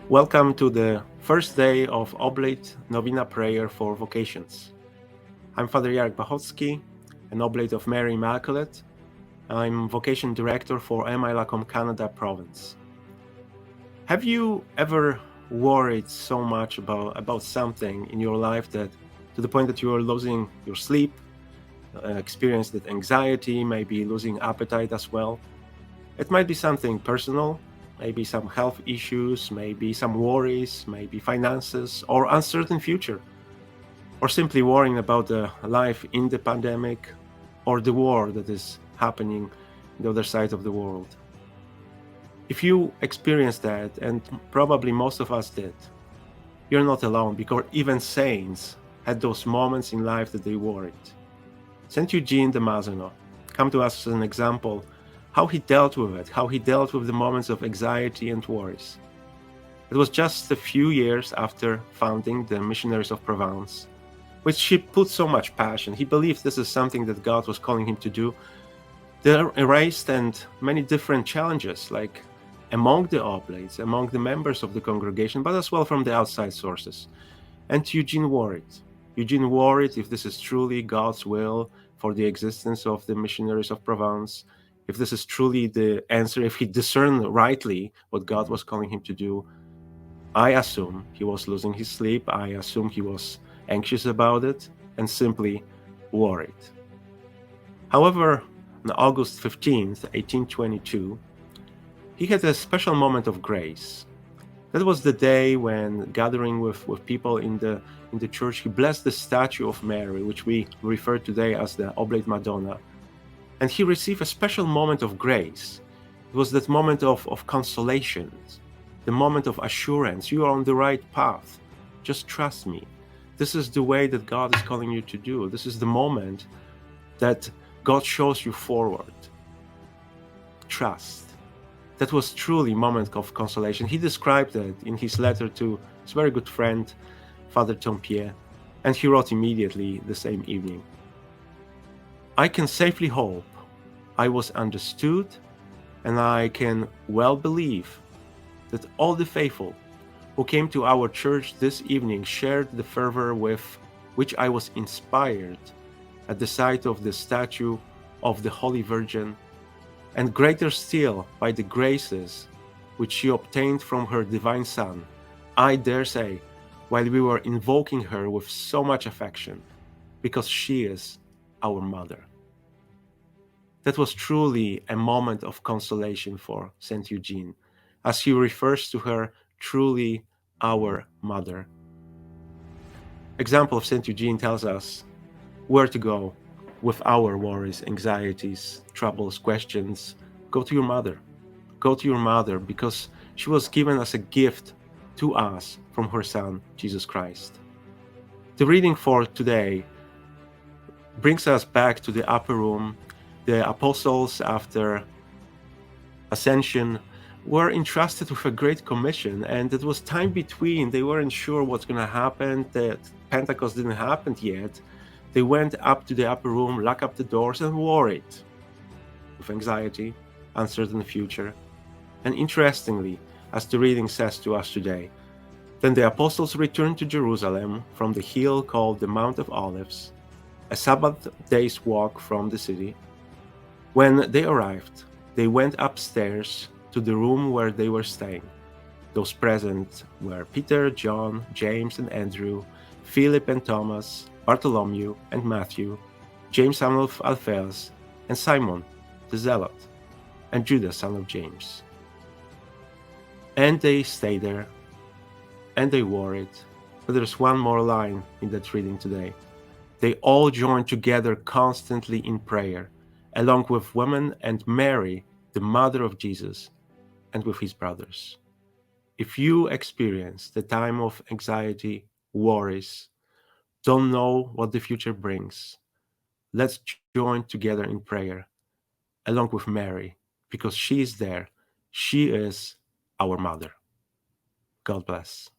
Welcome to the first day of Oblate Novena Prayer for Vocations. I'm Father Jarek Pachocki, an Oblate of Mary Immaculate. I'm Vocation Director for OMI Lacombe, Canada province. Have you ever worried so much about something in your life that to the point that you are losing your sleep, experienced that anxiety, maybe losing appetite as well? It might be something personal, maybe some health issues, maybe some worries, maybe finances, or uncertain future, or simply worrying about the life in the pandemic or the war that is happening on the other side of the world. If you experienced that, and probably most of us did, you're not alone, because even saints had those moments in life that they worried. Saint Eugene de Mazenot come to us as an example how he dealt with it, how he dealt with the moments of anxiety and worries. It was just a few years after founding the Missionaries of Provence, which he put so much passion. He believed this is something that God was calling him to do. There erased and many different challenges, like among the oblates, among the members of the congregation, but as well from the outside sources. And Eugene worried. Eugene worried if this is truly God's will for the existence of the Missionaries of Provence, if this is truly the answer, if he discerned rightly what God was calling him to do. I assume he was losing his sleep. I assume he was anxious about it and simply worried. However, on August 15th, 1822, he had a special moment of grace. That was the day when, gathering with people in the church, he blessed the statue of Mary, which we refer today as the Oblate Madonna. And he received a special moment of grace. It was that moment of consolation, the moment of assurance. You are on the right path. Just trust me. This is the way that God is calling you to do. This is the moment that God shows you forward. Trust. That was truly a moment of consolation. He described it in his letter to his very good friend, Father Tompier, and he wrote immediately the same evening. I can safely hope I was understood, and I can well believe that all the faithful who came to our church this evening shared the fervor with which I was inspired at the sight of the statue of the Holy Virgin, and greater still by the graces which she obtained from her divine Son, I dare say, while we were invoking her with so much affection, because she is our mother. That was truly a moment of consolation for Saint Eugene, as he refers to her truly our mother. Example of Saint Eugene tells us where to go with our worries, anxieties, troubles, questions. Go to your mother. Go to your mother, because she was given as a gift to us from her Son, Jesus Christ. The reading for today brings us back to the upper room. The apostles, after ascension, were entrusted with a great commission, and it was time between. They weren't sure what's going to happen. The Pentecost didn't happen yet. They went up to the upper room, locked up the doors, and worried with anxiety, uncertain future. And interestingly, as the reading says to us today, then the apostles returned to Jerusalem from the hill called the Mount of Olives, a Sabbath day's walk from the city. When they arrived, they went upstairs to the room where they were staying. Those present were Peter, John, James and Andrew, Philip and Thomas, Bartholomew and Matthew, James son of Alphaeus, and Simon the Zealot, and Judas son of James. And they stayed there, and they worried. But there's one more line in that reading today. They all joined together constantly in prayer, along with women and Mary, the mother of Jesus, and with his brothers. If you experience the time of anxiety, worries, don't know what the future brings, let's join together in prayer, along with Mary, because she is there. She is our mother. God bless.